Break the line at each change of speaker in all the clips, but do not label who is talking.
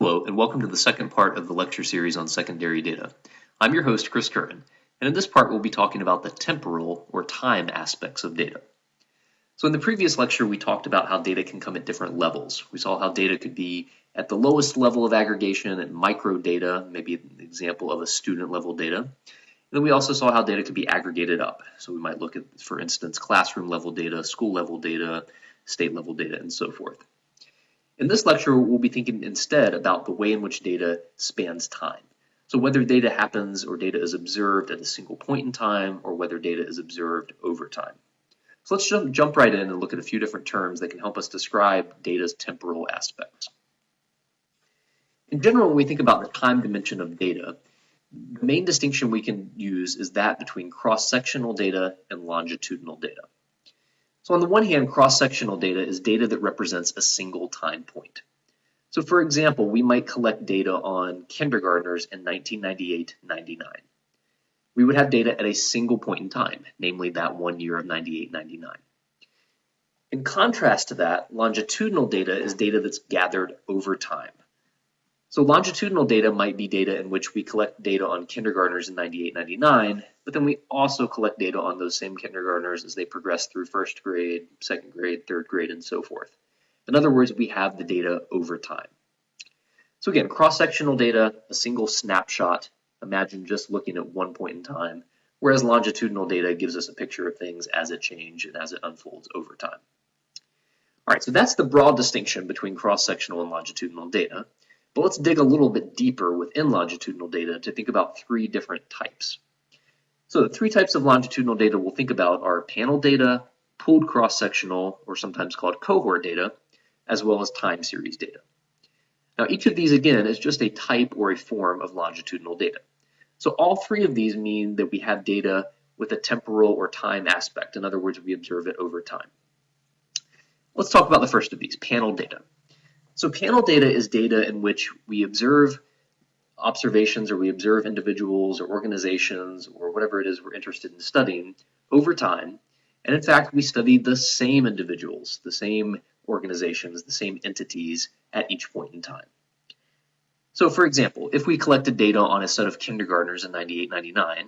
Hello, and welcome to the second part of the lecture series on secondary data. I'm your host, Chris Curran, and in this part we'll be talking about the temporal or time aspects of data. So in the previous lecture we talked about how data can come at different levels. We saw how data could be at the lowest level of aggregation and micro data, maybe an example of a student level data. And then we also saw how data could be aggregated up. So we might look at, for instance, classroom level data, school level data, state level data, and so forth. In this lecture, we'll be thinking instead about the way in which data spans time. So whether data happens or data is observed at a single point in time or whether data is observed over time. So let's jump right in and look at a few different terms that can help us describe data's temporal aspects. In general, when we think about the time dimension of data, the main distinction we can use is that between cross-sectional data and longitudinal data. So on the one hand, cross-sectional data is data that represents a single time point. So for example, we might collect data on kindergartners in 1998-99. We would have data at a single point in time, namely that 1 year of 98-99. In contrast to that, longitudinal data is data that's gathered over time. So longitudinal data might be data in which we collect data on kindergartners in 98-99, but then we also collect data on those same kindergartners as they progress through first grade, second grade, third grade, and so forth. In other words, we have the data over time. So again, cross-sectional data, a single snapshot, imagine just looking at one point in time, whereas longitudinal data gives us a picture of things as it changes and as it unfolds over time. All right, so that's the broad distinction between cross-sectional and longitudinal data. But let's dig a little bit deeper within longitudinal data to think about three different types. So the three types of longitudinal data we'll think about are panel data, pooled cross-sectional, or sometimes called cohort data, as well as time series data. Now each of these again is just a type or a form of longitudinal data. So all three of these mean that we have data with a temporal or time aspect. In other words, we observe it over time. Let's talk about the first of these, panel data. So panel data is data in which we observe observations or we observe individuals or organizations or whatever it is we're interested in studying over time. And in fact, we study the same individuals, the same organizations, the same entities at each point in time. So for example, if we collected data on a set of kindergartners in 98-99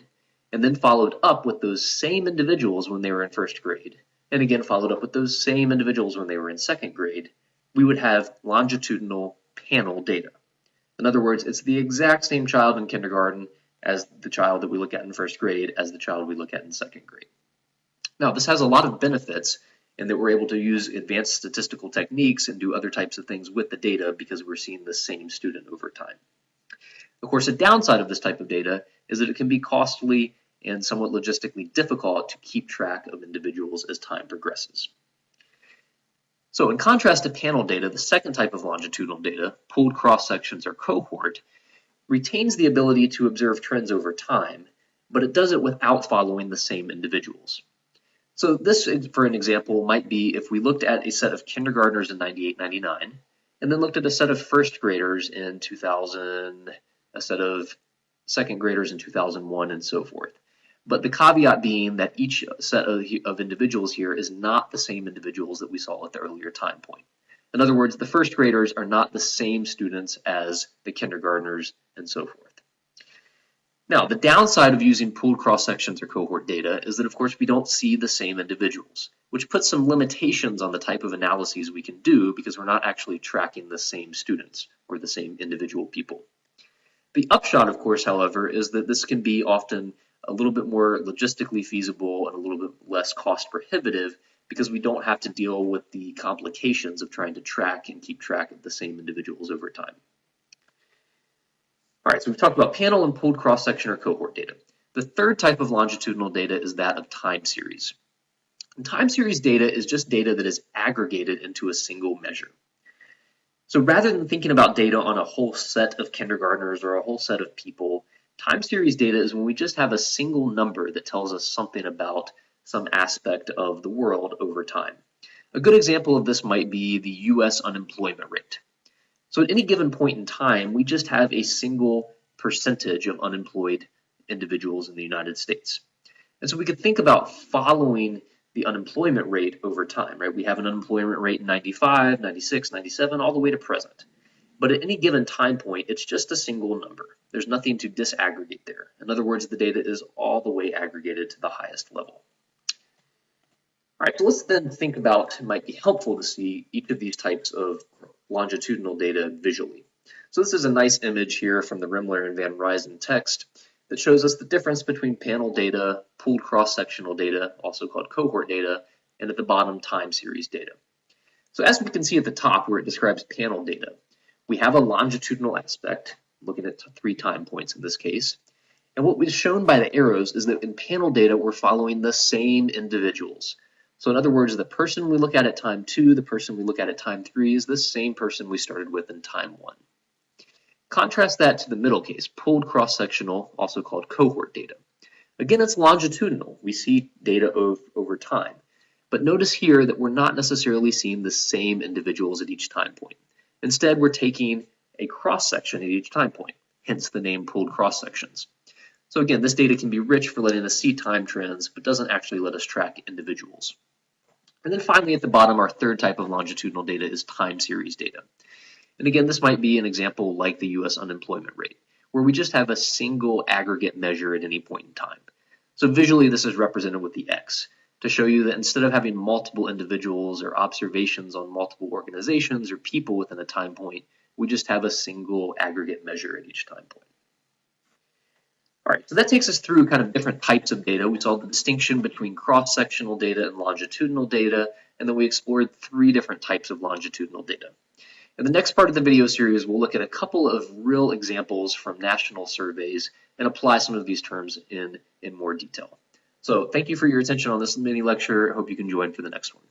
and then followed up with those same individuals when they were in first grade, and again followed up with those same individuals when they were in second grade, we would have longitudinal panel data. In other words, it's the exact same child in kindergarten as the child that we look at in first grade as the child we look at in second grade. Now, this has a lot of benefits in that we're able to use advanced statistical techniques and do other types of things with the data because we're seeing the same student over time. Of course, a downside of this type of data is that it can be costly and somewhat logistically difficult to keep track of individuals as time progresses. So in contrast to panel data, the second type of longitudinal data, pooled cross-sections or cohort, retains the ability to observe trends over time, but it does it without following the same individuals. So this, for an example, might be if we looked at a set of kindergartners in 98-99, and then looked at a set of first graders in 2000, a set of second graders in 2001, and so forth. But the caveat being that each set of individuals here is not the same individuals that we saw at the earlier time point. In other words, the first graders are not the same students as the kindergartners and so forth. Now, the downside of using pooled cross-sections or cohort data is that, of course, we don't see the same individuals, which puts some limitations on the type of analyses we can do because we're not actually tracking the same students or the same individual people. The upshot, of course, however, is that this can be often a little bit more logistically feasible and a little bit less cost prohibitive because we don't have to deal with the complications of trying to track and keep track of the same individuals over time. All right, so we've talked about panel and pooled cross-section or cohort data. The third type of longitudinal data is that of time series. And time series data is just data that is aggregated into a single measure. So rather than thinking about data on a whole set of kindergartners or a whole set of people, time series data is when we just have a single number that tells us something about some aspect of the world over time. A good example of this might be the US unemployment rate. So at any given point in time, we just have a single percentage of unemployed individuals in the United States. And so we could think about following the unemployment rate over time, right? We have an unemployment rate in 95, 96, 97, all the way to present. But at any given time point, it's just a single number. There's nothing to disaggregate there. In other words, the data is all the way aggregated to the highest level. All right, so let's then think about, it might be helpful to see each of these types of longitudinal data visually. So this is a nice image here from the Rimler and Van Ryzen text that shows us the difference between panel data, pooled cross-sectional data, also called cohort data, and at the bottom, time series data. So as we can see at the top where it describes panel data, we have a longitudinal aspect, looking at 3 time points in this case. And what we've shown by the arrows is that in panel data, we're following the same individuals. So in other words, the person we look at time 2, the person we look at time 3 is the same person we started with in time 1. Contrast that to the middle case, pooled cross-sectional, also called cohort data. Again, it's longitudinal. We see data over time. But notice here that we're not necessarily seeing the same individuals at each time point. Instead, we're taking a cross-section at each time point, hence the name pooled cross-sections. So again, this data can be rich for letting us see time trends, but doesn't actually let us track individuals. And then finally at the bottom, our third type of longitudinal data is time series data. And again, this might be an example like the US unemployment rate, where we just have a single aggregate measure at any point in time. So visually, this is represented with the X to show you that instead of having multiple individuals or observations on multiple organizations or people within a time point, we just have a single aggregate measure at each time point. All right, so that takes us through kind of different types of data. We saw the distinction between cross-sectional data and longitudinal data, and then we explored 3 different types of longitudinal data. In the next part of the video series, we'll look at a couple of real examples from national surveys and apply some of these terms in more detail. So thank you for your attention on this mini lecture. I hope you can join for the next one.